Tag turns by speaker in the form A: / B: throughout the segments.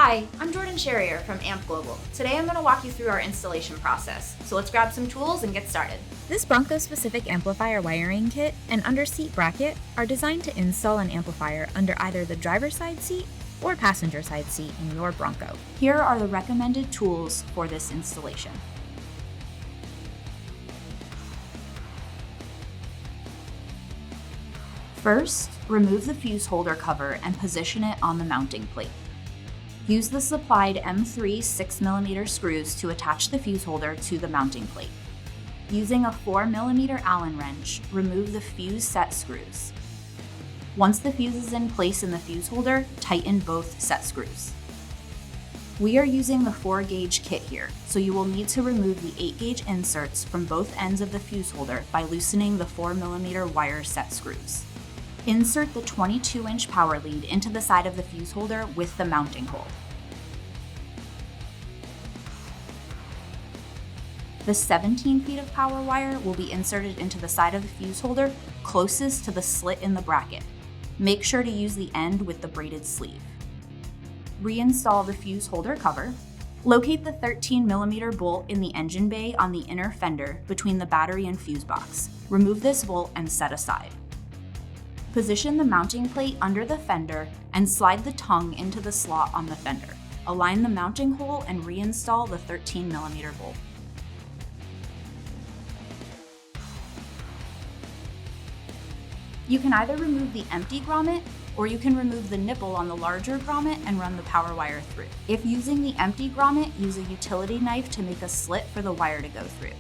A: Hi, I'm Jordan Sherrier from Amp Global. Today I'm going to walk you through our installation process. So let's grab some tools and get started.
B: This Bronco-specific amplifier wiring kit and under-seat bracket are designed to install an amplifier under either the driver's side seat or passenger side seat in your Bronco.
A: Here are the recommended tools for this installation. First, remove the fuse holder cover and position it on the mounting plate. Use the supplied M3 6mm screws to attach the fuse holder to the mounting plate. Using a 4mm Allen wrench, remove the fuse set screws. Once the fuse is in place in the fuse holder, tighten both set screws. We are using the 4-gauge kit here, so you will need to remove the 8-gauge inserts from both ends of the fuse holder by loosening the 4mm wire set screws. Insert the 22-inch power lead into the side of the fuse holder with the mounting hole. The 17 feet of power wire will be inserted into the side of the fuse holder closest to the slit in the bracket. Make sure to use the end with the braided sleeve. Reinstall the fuse holder cover. Locate the 13mm bolt in the engine bay on the inner fender between the battery and fuse box. Remove this bolt and set aside. Position the mounting plate under the fender and slide the tongue into the slot on the fender. Align the mounting hole and reinstall the 13mm bolt. You can either remove the empty grommet or you can remove the nipple on the larger grommet and run the power wire through. If using the empty grommet, use a utility knife to make a slit for the wire to go through.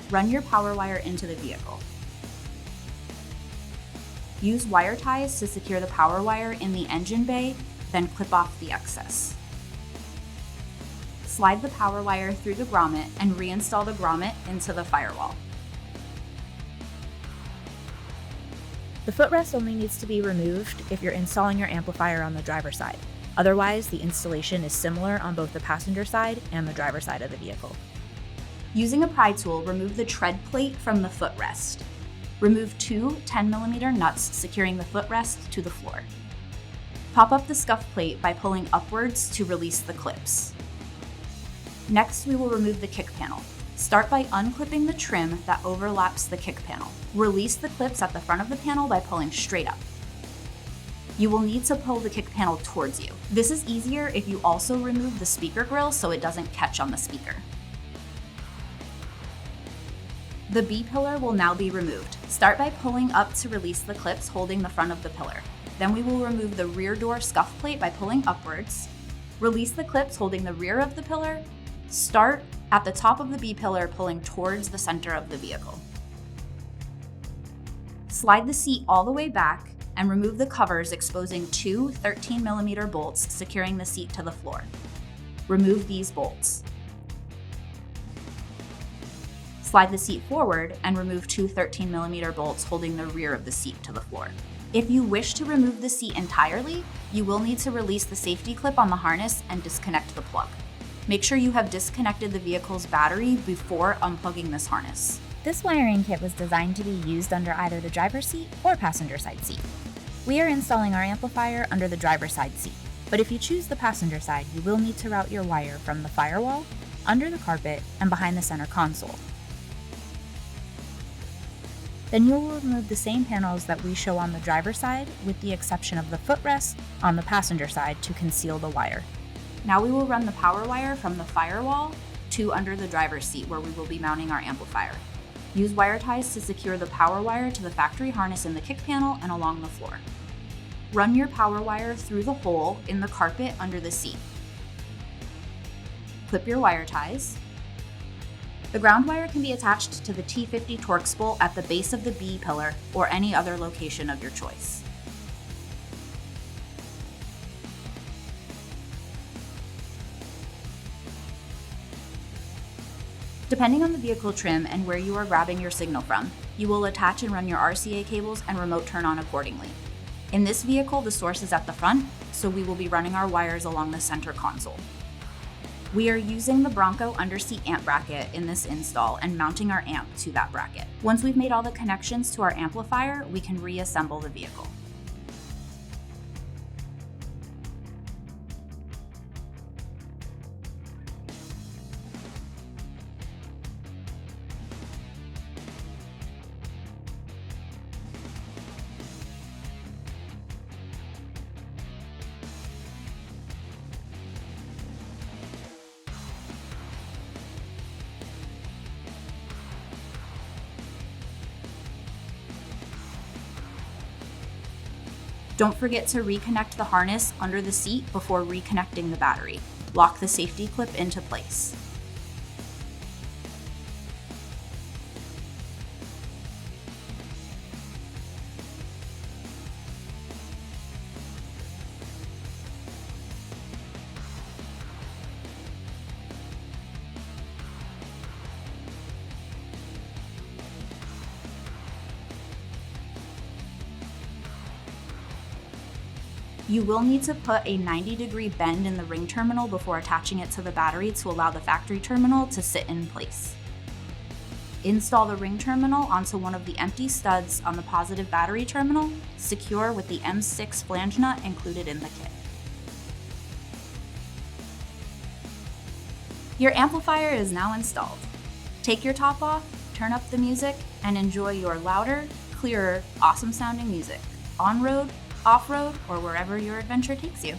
A: Run your power wire into the vehicle. Use wire ties to secure the power wire in the engine bay, then clip off the excess. Slide the power wire through the grommet and reinstall the grommet into the firewall.
B: The footrest only needs to be removed if you're installing your amplifier on the driver's side. Otherwise, the installation is similar on both the passenger side and the driver's side of the vehicle.
A: Using a pry tool, remove the tread plate from the footrest. Remove two 10mm nuts securing the footrest to the floor. Pop up the scuff plate by pulling upwards to release the clips. Next, we will remove the kick panel. Start by unclipping the trim that overlaps the kick panel. Release the clips at the front of the panel by pulling straight up. You will need to pull the kick panel towards you. This is easier if you also remove the speaker grill so it doesn't catch on the speaker. The B-pillar will now be removed. Start by pulling up to release the clips holding the front of the pillar. Then we will remove the rear door scuff plate by pulling upwards. Release the clips holding the rear of the pillar. Start at the top of the B-pillar, pulling towards the center of the vehicle. Slide the seat all the way back and remove the covers, exposing two 13mm bolts securing the seat to the floor. Remove these bolts. Slide the seat forward and remove two 13mm bolts holding the rear of the seat to the floor. If you wish to remove the seat entirely, you will need to release the safety clip on the harness and disconnect the plug. Make sure you have disconnected the vehicle's battery before unplugging this harness.
B: This wiring kit was designed to be used under either the driver's seat or passenger side seat. We are installing our amplifier under the driver's side seat, but if you choose the passenger side, you will need to route your wire from the firewall, under the carpet, and behind the center console. Then you will remove the same panels that we show on the driver's side, with the exception of the footrest on the passenger side to conceal the wire.
A: Now we will run the power wire from the firewall to under the driver's seat where we will be mounting our amplifier. Use wire ties to secure the power wire to the factory harness in the kick panel and along the floor. Run your power wire through the hole in the carpet under the seat. Clip your wire ties. The ground wire can be attached to the T50 Torx bolt at the base of the B pillar or any other location of your choice. Depending on the vehicle trim and where you are grabbing your signal from, you will attach and run your RCA cables and remote turn on accordingly. In this vehicle, the source is at the front, so we will be running our wires along the center console. We are using the Bronco underseat amp bracket in this install and mounting our amp to that bracket. Once we've made all the connections to our amplifier, we can reassemble the vehicle. Don't forget to reconnect the harness under the seat before reconnecting the battery. Lock the safety clip into place. You will need to put a 90-degree bend in the ring terminal before attaching it to the battery to allow the factory terminal to sit in place. Install the ring terminal onto one of the empty studs on the positive battery terminal, secure with the M6 flange nut included in the kit. Your amplifier is now installed. Take your top off, turn up the music, and enjoy your louder, clearer, awesome sounding music, on-road, off-road, or wherever your adventure takes you.